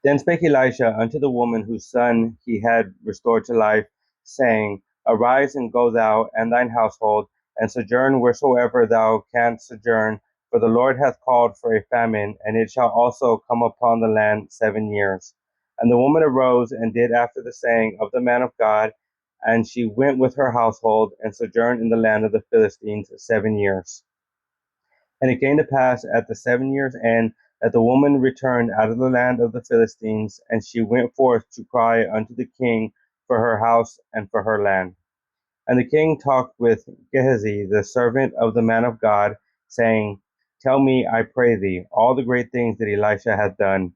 Then spake Elisha unto the woman whose son he had restored to life, saying, Arise and go thou and thine household, and sojourn wheresoever thou canst sojourn, for the Lord hath called for a famine, and it shall also come upon the land 7 years. And the woman arose and did after the saying of the man of God, and she went with her household, and sojourned in the land of the Philistines 7 years. And it came to pass at the 7 years' end that the woman returned out of the land of the Philistines, and she went forth to cry unto the king for her house and for her land. And the king talked with Gehazi, the servant of the man of God, saying, Tell me, I pray thee, all the great things that Elisha hath done.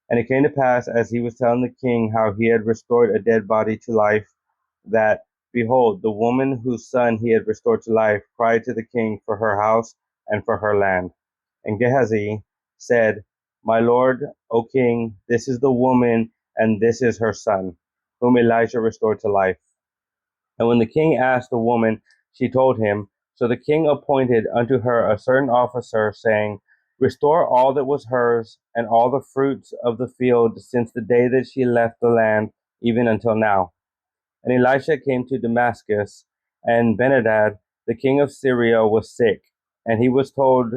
And it came to pass, as he was telling the king how he had restored a dead body to life, that, behold, the woman whose son he had restored to life cried to the king for her house and for her land. And Gehazi said, My lord, O king, this is the woman, and this is her son, whom Elisha restored to life. And when the king asked the woman, she told him. So the king appointed unto her a certain officer, saying, Restore all that was hers, and all the fruits of the field, since the day that she left the land, even until now. And Elisha came to Damascus, and Benhadad, the king of Syria, was sick. And it was told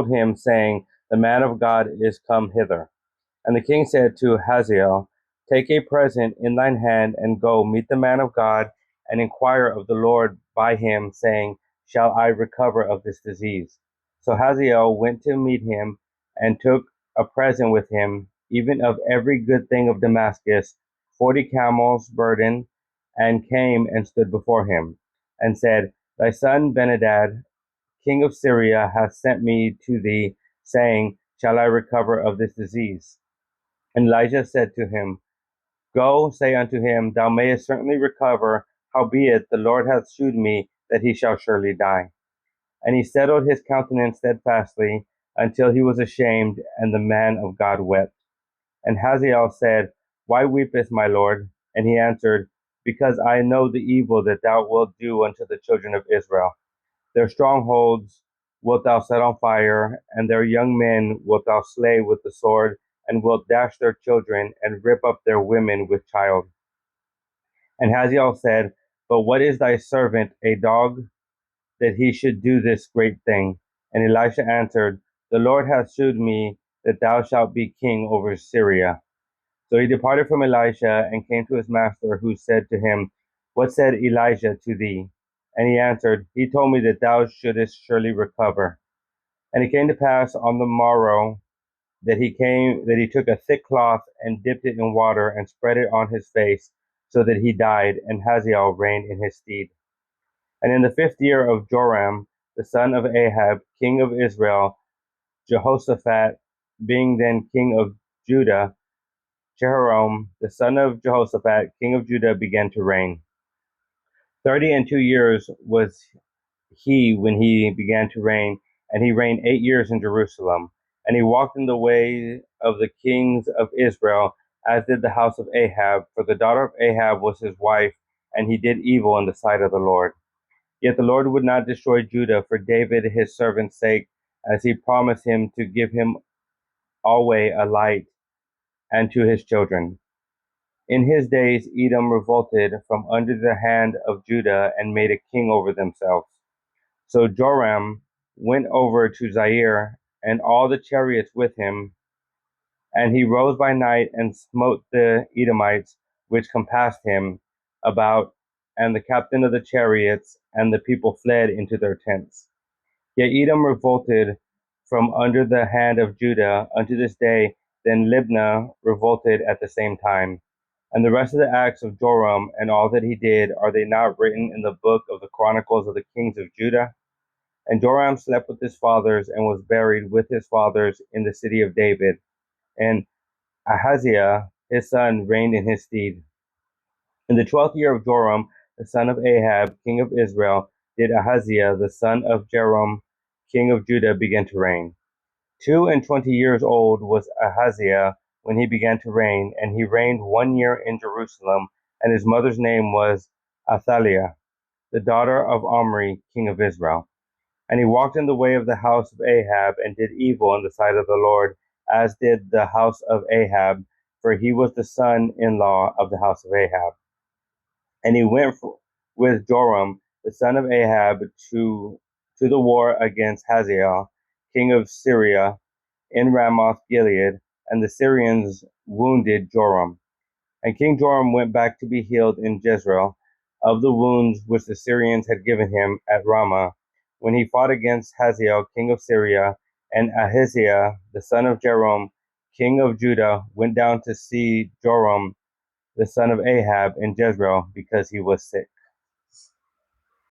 him, saying, The man of God is come hither. And the king said to Hazael, Take a present in thine hand, and go meet the man of God, and inquire of the Lord by him, saying, Shall I recover of this disease? So Hazael went to meet him, and took a present with him, even of every good thing of Damascus, 40 camels burdened, and came and stood before him, and said, Thy son Benhadad, king of Syria, hath sent me to thee, saying, Shall I recover of this disease? And Elijah said to him, Go, say unto him, Thou mayest certainly recover, howbeit the Lord hath shewed me that he shall surely die. And he settled his countenance steadfastly, until he was ashamed, and the man of God wept. And Hazael said, Why weepest, my lord? And he answered, Because I know the evil that thou wilt do unto the children of Israel. Their strongholds wilt thou set on fire, and their young men wilt thou slay with the sword, and wilt dash their children, and rip up their women with child. And Hazael said, But what is thy servant, a dog, that he should do this great thing? And Elisha answered, The Lord hath shewed me that thou shalt be king over Syria. So he departed from Elisha, and came to his master, who said to him, What said Elijah to thee? And he answered, He told me that thou shouldest surely recover. And it came to pass on the morrow that he took a thick cloth, and dipped it in water, and spread it on his face, so that he died, and Hazael reigned in his stead. And in the 5th year of Joram, the son of Ahab, king of Israel, Jehoshaphat being then king of Judah, Jehoram, the son of Jehoshaphat, king of Judah, began to reign. 32 years was he when he began to reign, and he reigned 8 years in Jerusalem. And he walked in the way of the kings of Israel, as did the house of Ahab, for the daughter of Ahab was his wife, and he did evil in the sight of the Lord. Yet the Lord would not destroy Judah for David his servant's sake, as he promised him to give him alway a light, and to his children. In his days Edom revolted from under the hand of Judah, and made a king over themselves. So Joram went over to Zair, and all the chariots with him, and he rose by night, and smote the Edomites which compassed him about, and the captain of the chariots, and the people fled into their tents. Yet Edom revolted from under the hand of Judah unto this day. Then Libnah revolted at the same time. And the rest of the acts of Joram, and all that he did, are they not written in the book of the chronicles of the kings of Judah? And Joram slept with his fathers, and was buried with his fathers in the city of David. And Ahaziah his son reigned in his stead. In the 12th year of Joram, the son of Ahab, king of Israel, did Ahaziah the son of Jehoram, king of Judah, begin to reign. 22 years old was Ahaziah when he began to reign, and he reigned 1 year in Jerusalem. And his mother's name was Athaliah, the daughter of Omri, king of Israel. And he walked in the way of the house of Ahab, and did evil in the sight of the Lord, as did the house of Ahab, for he was the son-in-law of the house of Ahab. And he went with Joram, the son of Ahab, to the war against Hazael, king of Syria, in Ramoth Gilead, and the Syrians wounded Joram. And King Joram went back to be healed in Jezreel of the wounds which the Syrians had given him at Ramah, when he fought against Hazael, king of Syria, and Ahaziah, the son of Jeroboam, king of Judah, went down to see Joram, the son of Ahab, in Jezreel, because he was sick.